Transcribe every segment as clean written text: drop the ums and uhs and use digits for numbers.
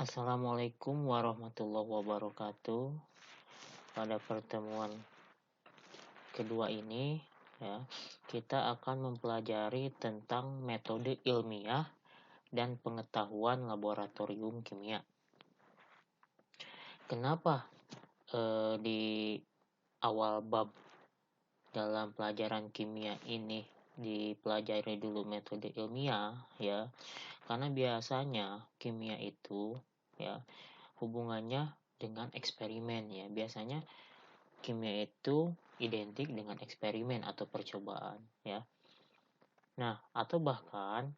Assalamualaikum warahmatullahi wabarakatuh. Pada pertemuan kedua ini, ya, kita akan mempelajari tentang metode ilmiah dan pengetahuan laboratorium kimia. Kenapa di awal bab dalam pelajaran kimia ini dipelajari dulu metode ilmiah, ya? Karena biasanya kimia itu, ya, hubungannya dengan eksperimen, ya. Biasanya kimia itu identik dengan eksperimen atau percobaan, ya. Nah, atau bahkan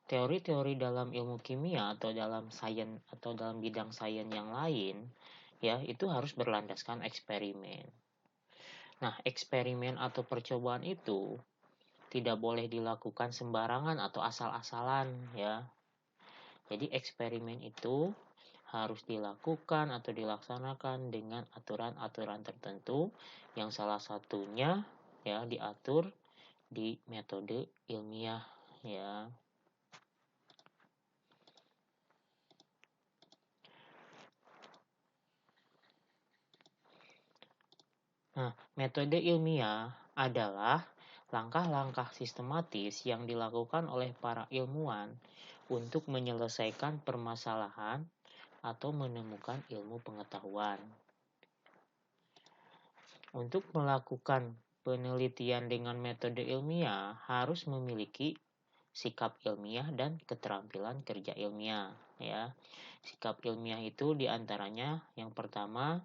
teori-teori dalam ilmu kimia atau dalam sains atau dalam bidang sains yang lain, ya, itu harus berlandaskan eksperimen. Nah, eksperimen atau percobaan itu tidak boleh dilakukan sembarangan atau asal-asalan, ya. Jadi eksperimen itu harus dilakukan atau dilaksanakan dengan aturan-aturan tertentu yang salah satunya, ya, diatur di metode ilmiah, ya. Nah, metode ilmiah adalah langkah-langkah sistematis yang dilakukan oleh para ilmuwan untuk menyelesaikan permasalahan atau menemukan ilmu pengetahuan. Untuk melakukan penelitian dengan metode ilmiah harus memiliki sikap ilmiah dan keterampilan kerja ilmiah, ya. Sikap ilmiah itu diantaranya yang pertama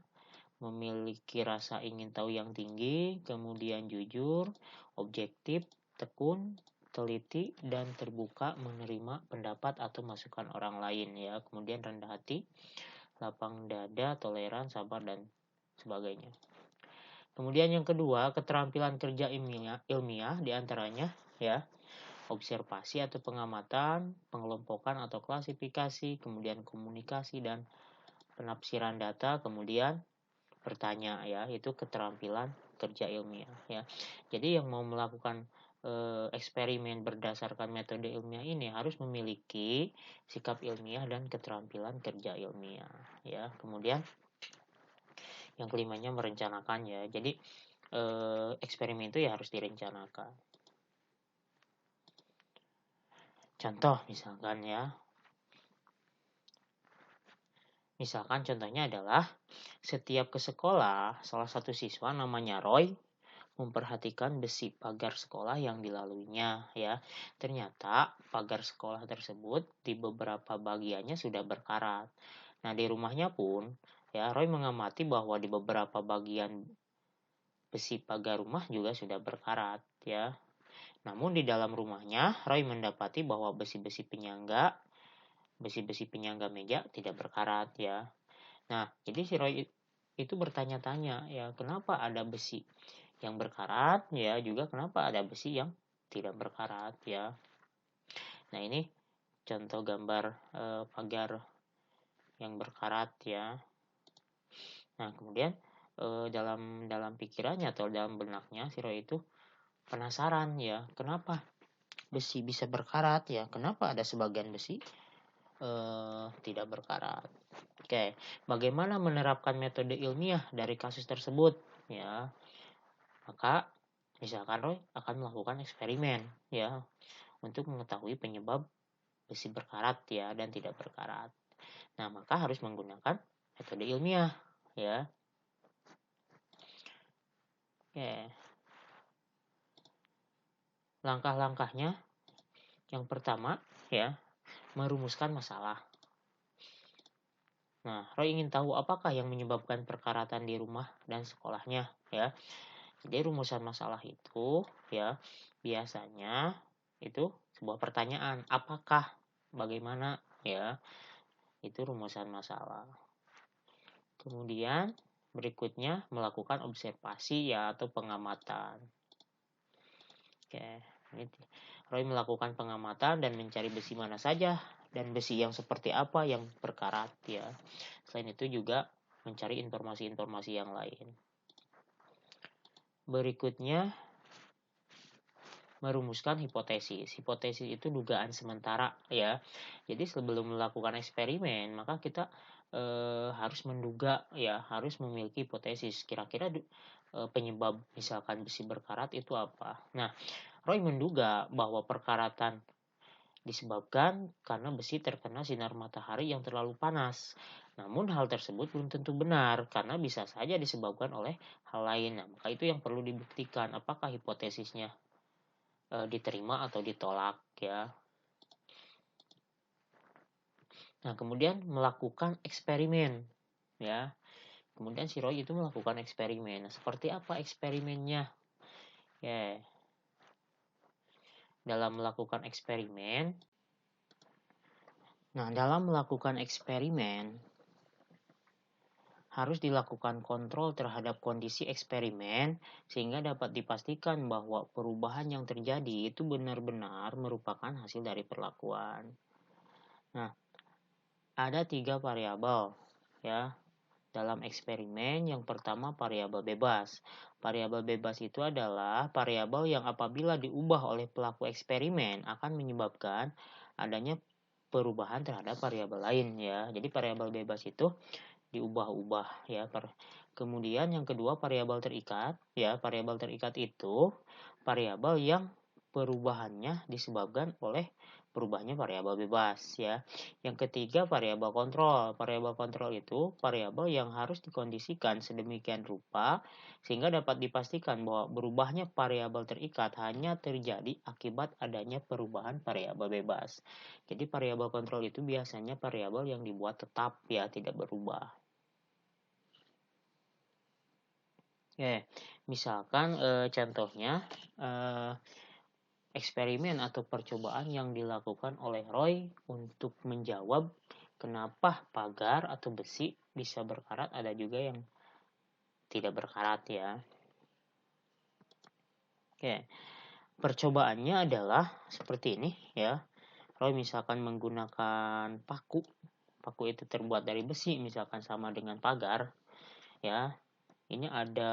memiliki rasa ingin tahu yang tinggi, kemudian jujur, objektif, tekun, teliti, dan terbuka menerima pendapat atau masukan orang lain, ya. Kemudian rendah hati, lapang dada, toleran, sabar, dan sebagainya. Kemudian yang kedua, keterampilan kerja ilmiah diantaranya, ya, observasi atau pengamatan, pengelompokan atau klasifikasi, kemudian komunikasi dan penafsiran data, kemudian bertanya, ya, itu keterampilan kerja ilmiah, ya. Jadi yang mau melakukan eksperimen berdasarkan metode ilmiah ini harus memiliki sikap ilmiah dan keterampilan kerja ilmiah, ya. Kemudian yang kelimanya merencanakan, ya. Jadi eksperimen itu ya harus direncanakan. Contoh misalkan, ya. Misalkan contohnya adalah setiap ke sekolah, salah satu siswa namanya Roy memperhatikan besi pagar sekolah yang dilaluinya, ya. Ternyata pagar sekolah tersebut di beberapa bagiannya sudah berkarat. Nah, di rumahnya pun, ya, Roy mengamati bahwa di beberapa bagian besi pagar rumah juga sudah berkarat, ya. Namun di dalam rumahnya, Roy mendapati bahwa besi-besi penyangga meja tidak berkarat, ya. Nah, jadi si Roy itu bertanya-tanya, ya, kenapa ada besi yang berkarat, ya, juga kenapa ada besi yang tidak berkarat, ya. Nah, ini contoh gambar pagar yang berkarat, ya. Nah, kemudian dalam pikirannya atau dalam benaknya si Roy itu penasaran, ya, kenapa besi bisa berkarat, ya, kenapa ada sebagian besi tidak berkarat. Oke, bagaimana menerapkan metode ilmiah dari kasus tersebut, ya? Maka misalkan Roy akan melakukan eksperimen, ya, untuk mengetahui penyebab besi berkarat, ya, dan tidak berkarat. Nah, maka harus menggunakan metode ilmiah, ya. Oke. Langkah-langkahnya yang pertama, ya, merumuskan masalah. Nah, Roy ingin tahu apakah yang menyebabkan perkaratan di rumah dan sekolahnya, ya. Jadi rumusan masalah itu, ya, biasanya itu sebuah pertanyaan, apakah, bagaimana, ya. Itu rumusan masalah. Kemudian berikutnya melakukan observasi, ya, atau pengamatan. Oke, ini Roy melakukan pengamatan dan mencari besi mana saja dan besi yang seperti apa yang berkarat, ya. Selain itu juga mencari informasi-informasi yang lain. Berikutnya merumuskan hipotesis. Hipotesis itu dugaan sementara ya. Jadi sebelum melakukan eksperimen, maka kita harus menduga ya, harus memiliki hipotesis. Kira-kira penyebab misalkan besi berkarat itu apa. Nah, Roy menduga bahwa perkaratan disebabkan karena besi terkena sinar matahari yang terlalu panas. Namun hal tersebut belum tentu benar karena bisa saja disebabkan oleh hal lain. Nah, maka itu yang perlu dibuktikan apakah hipotesisnya diterima atau ditolak ya. Nah, kemudian melakukan eksperimen ya. Kemudian si Roy itu melakukan eksperimen. Nah, seperti apa eksperimennya? Ya. Dalam melakukan eksperimen, harus dilakukan kontrol terhadap kondisi eksperimen sehingga dapat dipastikan bahwa perubahan yang terjadi itu benar-benar merupakan hasil dari perlakuan. Nah, ada 3 variabel ya dalam eksperimen. Yang pertama variabel bebas. Variabel bebas itu adalah variabel yang apabila diubah oleh pelaku eksperimen akan menyebabkan adanya perubahan terhadap variabel lain ya. Jadi variabel bebas itu diubah-ubah ya. Kemudian yang kedua variabel terikat ya. Variabel terikat itu variabel yang perubahannya disebabkan oleh perubahannya variabel bebas ya. Yang ketiga variabel kontrol. Variabel kontrol itu variabel yang harus dikondisikan sedemikian rupa sehingga dapat dipastikan bahwa berubahnya variabel terikat hanya terjadi akibat adanya perubahan variabel bebas. Jadi variabel kontrol itu biasanya variabel yang dibuat tetap ya, tidak berubah. Oke, misalkan contohnya eksperimen atau percobaan yang dilakukan oleh Roy untuk menjawab kenapa pagar atau besi bisa berkarat, ada juga yang tidak berkarat ya. Oke, percobaannya adalah seperti ini ya. Roy misalkan menggunakan paku. Paku itu terbuat dari besi, misalkan sama dengan pagar ya. Ini ada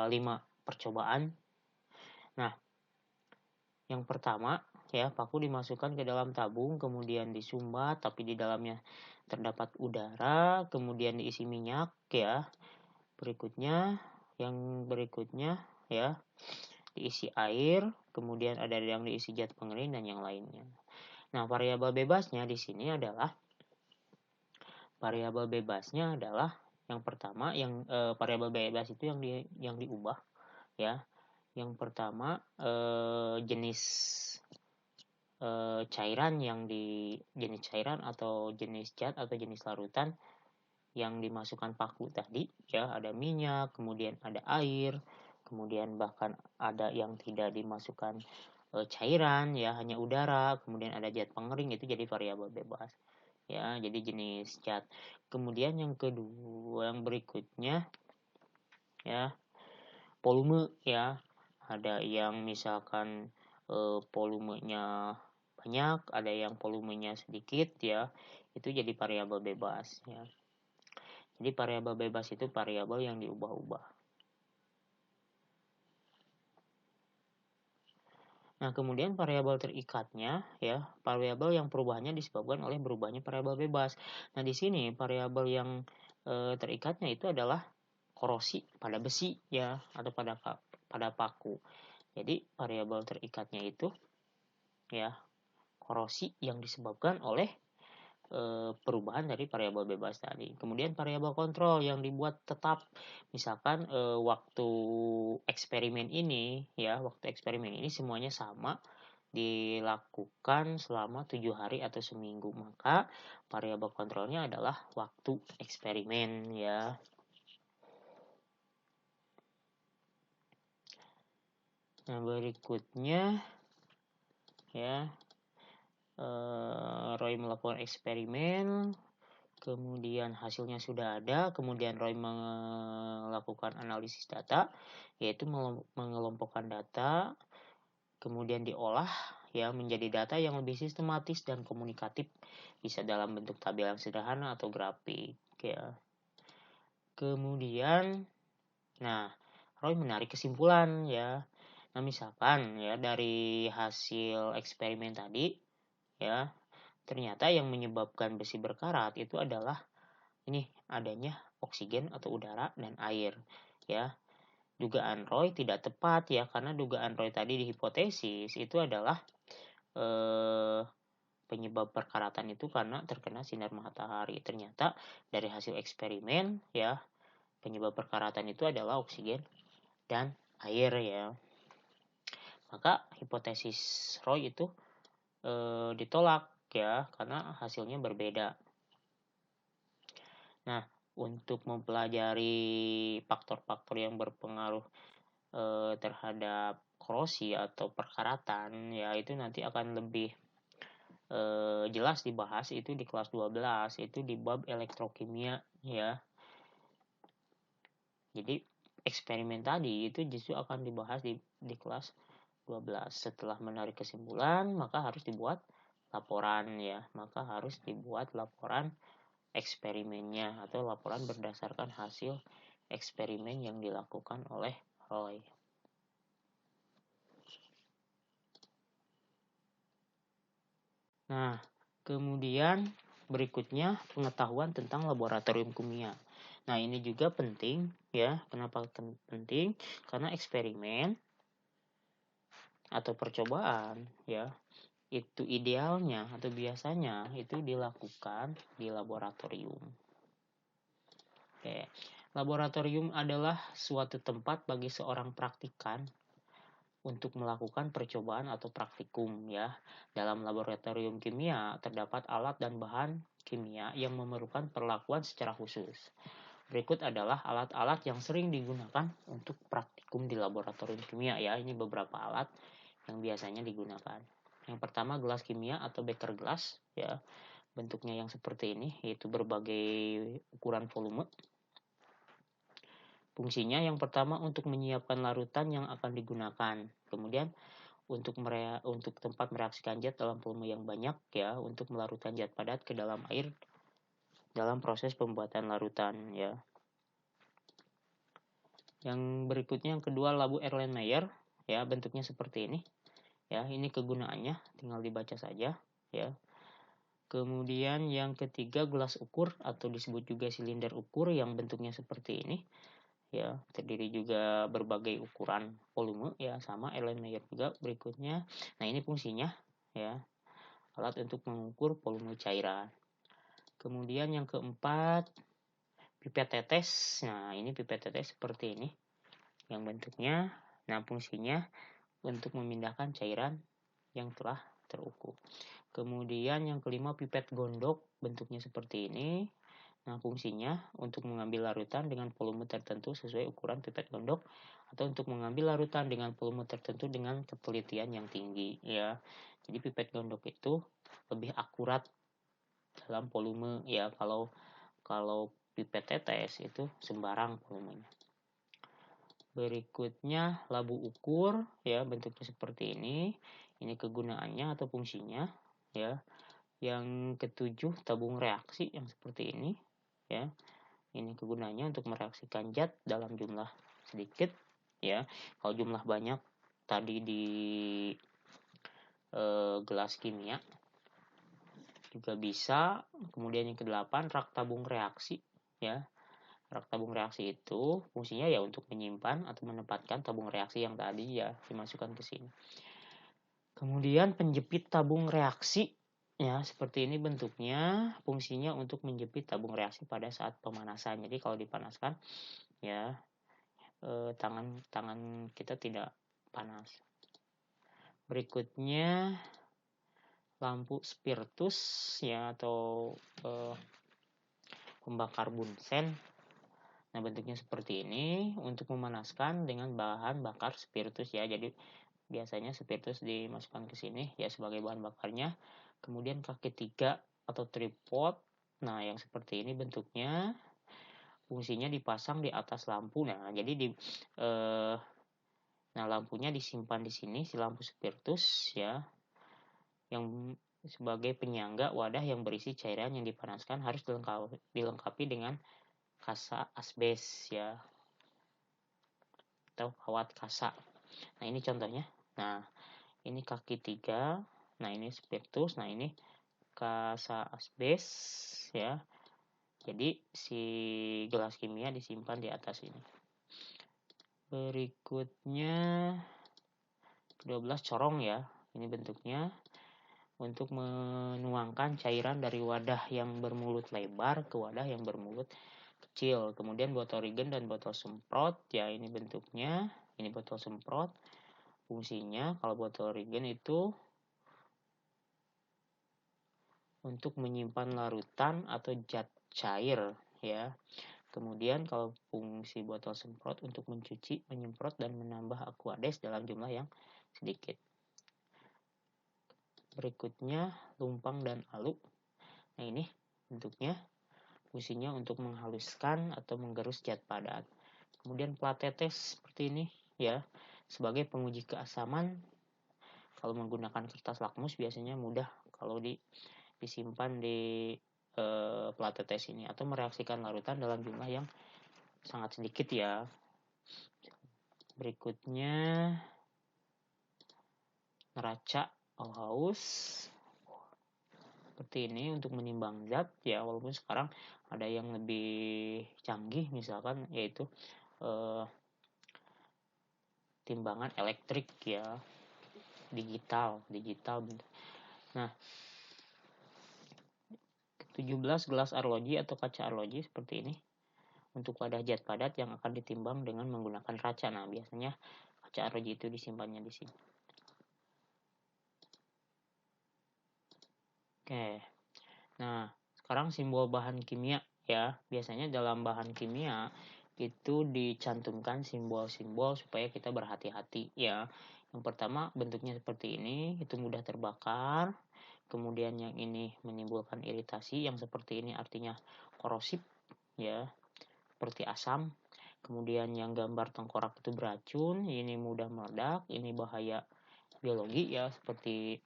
5 percobaan. Nah, yang pertama ya, paku dimasukkan ke dalam tabung, kemudian disumbat tapi di dalamnya terdapat udara, kemudian diisi minyak ya. Yang berikutnya ya, diisi air, kemudian ada yang diisi zat pengering dan yang lainnya. Nah, variabel bebasnya di sini adalah yang pertama, variabel bebas itu yang diubah ya. Yang pertama jenis cairan jenis cairan atau jenis zat atau jenis larutan yang dimasukkan paku tadi ya. Ada minyak, kemudian ada air, kemudian bahkan ada yang tidak dimasukkan cairan ya, hanya udara, kemudian ada zat pengering, itu jadi variabel bebas ya, jadi jenis zat. Kemudian yang kedua, yang berikutnya ya, volume ya. Ada yang misalkan volumenya banyak, ada yang volumenya sedikit ya. Itu jadi variabel bebas ya. Jadi variabel bebas itu variabel yang diubah-ubah. Nah, kemudian variabel terikatnya ya, variabel yang perubahannya disebabkan oleh berubahnya variabel bebas. Nah, di sini variabel yang terikatnya itu adalah korosi pada besi ya, atau pada paku. Jadi variabel terikatnya itu ya korosi yang disebabkan oleh perubahan dari variabel bebas tadi. Kemudian variabel kontrol yang dibuat tetap, misalkan waktu eksperimen ini semuanya sama, dilakukan selama 7 hari atau seminggu, maka variabel kontrolnya adalah waktu eksperimen ya. Nah, berikutnya ya, Roy melakukan eksperimen, kemudian hasilnya sudah ada, kemudian Roy melakukan analisis data, yaitu mengelompokkan data, kemudian diolah ya menjadi data yang lebih sistematis dan komunikatif, bisa dalam bentuk tabel yang sederhana atau grafik ya. Kemudian Roy menarik kesimpulan ya. Nah, misalkan ya dari hasil eksperimen tadi ya, ternyata yang menyebabkan besi berkarat itu adalah ini adanya oksigen atau udara dan air ya. Dugaan Roy tidak tepat ya, karena dugaan Roy tadi di hipotesis itu adalah penyebab perkaratan itu karena terkena sinar matahari. Ternyata dari hasil eksperimen ya, penyebab perkaratan itu adalah oksigen dan air ya. Maka hipotesis Roy itu ditolak ya, karena hasilnya berbeda. Nah, untuk mempelajari faktor-faktor yang berpengaruh terhadap korosi atau perkaratan ya, itu nanti akan lebih jelas dibahas itu di kelas 12, itu di bab elektrokimia ya. Jadi eksperimen tadi itu justru akan dibahas di kelas 12. Setelah menarik kesimpulan, maka harus dibuat laporan ya. Maka harus dibuat laporan eksperimennya atau laporan berdasarkan hasil eksperimen yang dilakukan oleh Roy. Nah, kemudian berikutnya pengetahuan tentang laboratorium kimia. Nah, ini juga penting ya. Kenapa penting? Karena eksperimen atau percobaan ya, itu idealnya atau biasanya itu dilakukan di laboratorium. Oke. Laboratorium adalah suatu tempat bagi seorang praktikan untuk melakukan percobaan atau praktikum ya. Dalam laboratorium kimia terdapat alat dan bahan kimia yang memerlukan perlakuan secara khusus. Berikut adalah alat-alat yang sering digunakan untuk praktikum di laboratorium kimia ya. Ini beberapa alat yang biasanya digunakan. Yang pertama gelas kimia atau beker gelas ya. Bentuknya yang seperti ini, yaitu berbagai ukuran volume. Fungsinya yang pertama untuk menyiapkan larutan yang akan digunakan. Kemudian untuk tempat mereaksikan zat dalam volume yang banyak ya, untuk melarutkan zat padat ke dalam air dalam proses pembuatan larutan ya. Yang berikutnya yang kedua labu Erlenmeyer ya, bentuknya seperti ini. Ya, ini kegunaannya tinggal dibaca saja ya. Kemudian yang ketiga gelas ukur atau disebut juga silinder ukur yang bentuknya seperti ini ya, terdiri juga berbagai ukuran volume ya, sama Erlenmeyer juga berikutnya. Nah, ini fungsinya ya, alat untuk mengukur volume cairan. Kemudian yang keempat pipet tetes. Nah, ini pipet tetes seperti ini yang bentuknya. Nah, fungsinya untuk memindahkan cairan yang telah terukur. Kemudian yang kelima pipet gondok, bentuknya seperti ini. Nah, fungsinya untuk mengambil larutan dengan volume tertentu sesuai ukuran pipet gondok atau untuk mengambil larutan dengan volume tertentu dengan ketelitian yang tinggi ya. Jadi pipet gondok itu lebih akurat dalam volume ya, kalau pipet tetes itu sembarang volumenya. Berikutnya labu ukur ya, bentuknya seperti ini. Ini kegunaannya atau fungsinya ya. Yang ketujuh tabung reaksi yang seperti ini ya. Ini kegunaannya untuk mereaksikan zat dalam jumlah sedikit ya. Kalau jumlah banyak tadi di gelas kimia juga bisa. Kemudian yang kedelapan rak tabung reaksi ya. Rak tabung reaksi itu fungsinya ya untuk menyimpan atau menempatkan tabung reaksi yang tadi ya dimasukkan ke sini. Kemudian penjepit tabung reaksi ya, seperti ini bentuknya. Fungsinya untuk menjepit tabung reaksi pada saat pemanasan. Jadi kalau dipanaskan ya, tangan kita tidak panas. Berikutnya lampu spiritus ya, atau pembakar bunsen. Nah, bentuknya seperti ini untuk memanaskan dengan bahan bakar spiritus ya. Jadi biasanya spiritus dimasukkan ke sini ya sebagai bahan bakarnya. Kemudian kaki 3 atau tripod. Nah, yang seperti ini bentuknya. Fungsinya dipasang di atas lampu. Nah, jadi lampunya disimpan di sini si lampu spiritus ya. Yang sebagai penyangga wadah yang berisi cairan yang dipanaskan harus dilengkapi dengan kasa asbes ya, atau kawat kasa. Nah, ini contohnya. Nah, ini kaki 3. Nah, ini spiritus. Nah, ini kasa asbes ya. Jadi si gelas kimia disimpan di atas ini. Berikutnya 12 corong ya. Ini bentuknya untuk menuangkan cairan dari wadah yang bermulut lebar ke wadah yang bermulut kecil. Kemudian botol regen dan botol semprot ya, ini bentuknya. Ini botol semprot. Fungsinya kalau botol regen itu untuk menyimpan larutan atau zat cair ya. Kemudian kalau fungsi botol semprot untuk mencuci, menyemprot dan menambah aquades dalam jumlah yang sedikit. Berikutnya lumpang dan alu. Nah, ini bentuknya fungsinya untuk menghaluskan atau menggerus zat padat. Kemudian plat tetes seperti ini ya, sebagai penguji keasaman. Kalau menggunakan kertas lakmus biasanya mudah kalau disimpan di plat tetes ini, atau mereaksikan larutan dalam jumlah yang sangat sedikit ya. Berikutnya neraca haus seperti ini untuk menimbang zat ya, walaupun sekarang ada yang lebih canggih misalkan yaitu timbangan elektrik ya, digital. Nah, 17 gelas arloji atau kaca arloji seperti ini untuk wadah zat padat yang akan ditimbang dengan menggunakan raca. Nah, biasanya kaca arloji itu disimpannya di sini. Oke. Nah, sekarang simbol bahan kimia ya. Biasanya dalam bahan kimia itu dicantumkan simbol-simbol supaya kita berhati-hati ya. Yang pertama bentuknya seperti ini, itu mudah terbakar. Kemudian yang ini menimbulkan iritasi, yang seperti ini artinya korosif ya, seperti asam. Kemudian yang gambar tengkorak itu beracun, ini mudah meledak, ini bahaya biologi ya, seperti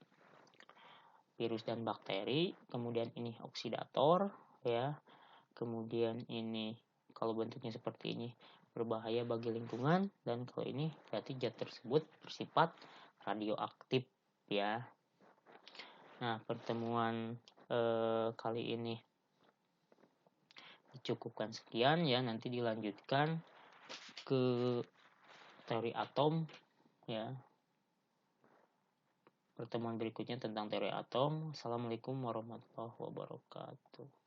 virus dan bakteri. Kemudian ini oksidator ya. Kemudian ini kalau bentuknya seperti ini berbahaya bagi lingkungan, dan kalau ini berarti zat tersebut bersifat radioaktif ya. Nah, pertemuan kali ini dicukupkan sekian ya, nanti dilanjutkan ke teori atom ya. Pertemuan berikutnya tentang teori atom. Assalamualaikum warahmatullahi wabarakatuh.